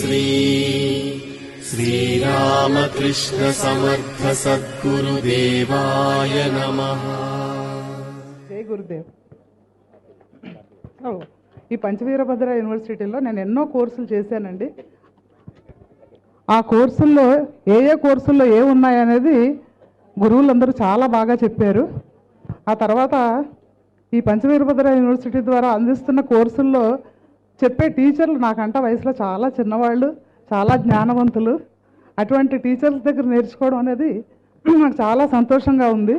श्री श्रीरामकृष्ण समर्थ सद्गुरुदेवाय नमः। జై గురుదేవ్. ఈ పంచవీరభద్ర యూనివర్సిటీలో నేను ఎన్నో కోర్సులు చేశానండి. ఆ కోర్సుల్లో ఏ కోర్సుల్లో ఉన్నాయనేది గురువులందరూ చాలా బాగా చెప్పారు. ఆ తర్వాత ఈ పంచవీరభద్ర యూనివర్సిటీ ద్వారా అందిస్తున్న కోర్సుల్లో చెప్పే టీచర్లు నాకంట వయసులో చాలా చిన్నవాళ్ళు, చాలా జ్ఞానవంతులు. అటువంటి టీచర్స్ దగ్గర నేర్చుకోవడం అనేది నాకు చాలా సంతోషంగా ఉంది.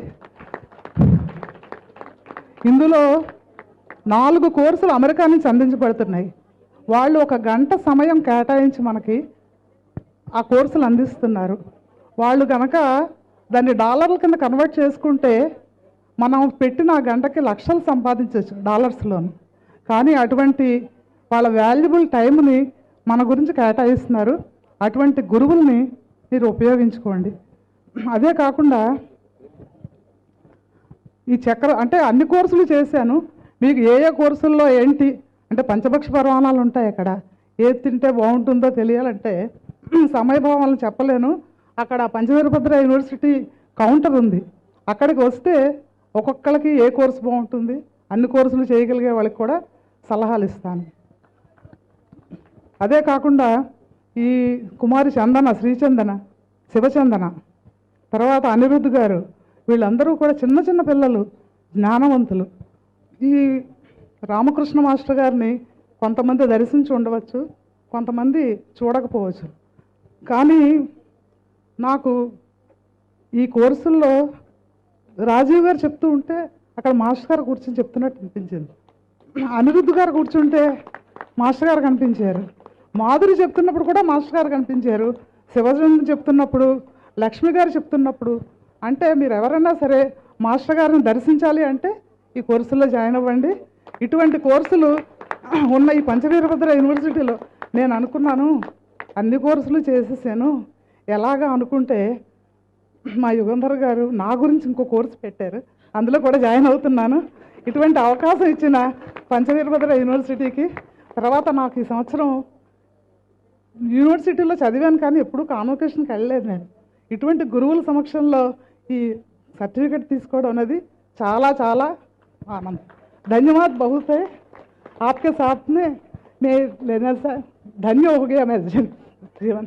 ఇందులో 4 కోర్సులు అమెరికా నుంచి అందించబడుతున్నాయి. వాళ్ళు 1 గంట సమయం కేటాయించి మనకి ఆ కోర్సులు అందిస్తున్నారు. వాళ్ళు కనుక దాన్ని డాలర్ల కింద కన్వర్ట్ చేసుకుంటే మనం పెట్టిన ఆ గంటకి లక్షలు సంపాదించవచ్చు డాలర్స్లోను. కానీ అటువంటి వాళ్ళ వాల్యుబుల్ టైంని మన గురించి కేటాయిస్తున్నారు. అటువంటి గురువుల్ని మీరు ఉపయోగించుకోండి. అదే కాకుండా ఈ అంటే అన్ని కోర్సులు చేశాను. మీకు ఏ కోర్సుల్లో ఏంటి అంటే పంచభక్ష పరమాణాలు ఉంటాయి. అక్కడ ఏది తింటే బాగుంటుందో తెలియాలంటే సమయభావాలను చెప్పలేను. అక్కడ పంచవీరభద్ర యూనివర్సిటీ కౌంటర్ ఉంది. అక్కడికి వస్తే ఒక్కొక్కరికి ఏ కోర్సు బాగుంటుంది, అన్ని కోర్సులు చేయగలిగే వాళ్ళకి కూడా సలహాలు ఇస్తాను. అదే కాకుండా ఈ కుమారి చందన, శ్రీచందన, శివచందన, తర్వాత అనిరుద్ధ్ గారు, వీళ్ళందరూ కూడా చిన్న చిన్న పిల్లలు, జ్ఞానవంతులు. ఈ రామకృష్ణ మాస్టర్ గారిని కొంతమంది దర్శించి ఉండవచ్చు, కొంతమంది చూడకపోవచ్చు. కానీ నాకు ఈ కోర్సుల్లో రాజీవ్ గారు చెప్తూ ఉంటే అక్కడ మాస్టర్ గారు కూర్చొని చెప్తున్నట్టు అనిపించింది. అనిరుద్ధ్ గారు కూర్చుంటే మాస్టర్ గారు కనిపించారు. మాధురి చెప్తున్నప్పుడు కూడా మాస్టర్ గారు కనిపించారు. శివచంద్ర చెప్తున్నప్పుడు, లక్ష్మి గారు చెప్తున్నప్పుడు. అంటే మీరు ఎవరైనా సరే మాస్టర్ గారిని దర్శించాలి అంటే ఈ కోర్సుల్లో జాయిన్ అవ్వండి. ఇటువంటి కోర్సులు ఉన్న ఈ పంచవీరభద్ర యూనివర్సిటీలో నేను అనుకున్నాను అన్ని కోర్సులు చేసేసాను. ఎలాగా అనుకుంటే మా యుగంధర్ గారు నా గురించి ఇంకో కోర్సు పెట్టారు, అందులో కూడా జాయిన్ అవుతున్నాను. ఇటువంటి అవకాశం ఇచ్చిన పంచవీరభద్ర యూనివర్సిటీకి, తర్వాత నాకు ఈ సంవత్సరం యూనివర్సిటీలో చదివాను కానీ ఎప్పుడూ కాన్వొకేషన్కి వెళ్ళలేదు నేను. ఇటువంటి గురువుల సమక్షంలో ఈ సర్టిఫికెట్ తీసుకోవడం అనేది చాలా చాలా आनंद। धन्यवाद बहुत है आपके साथ में मैं लेने से धन्य हो गया मैं जीवन।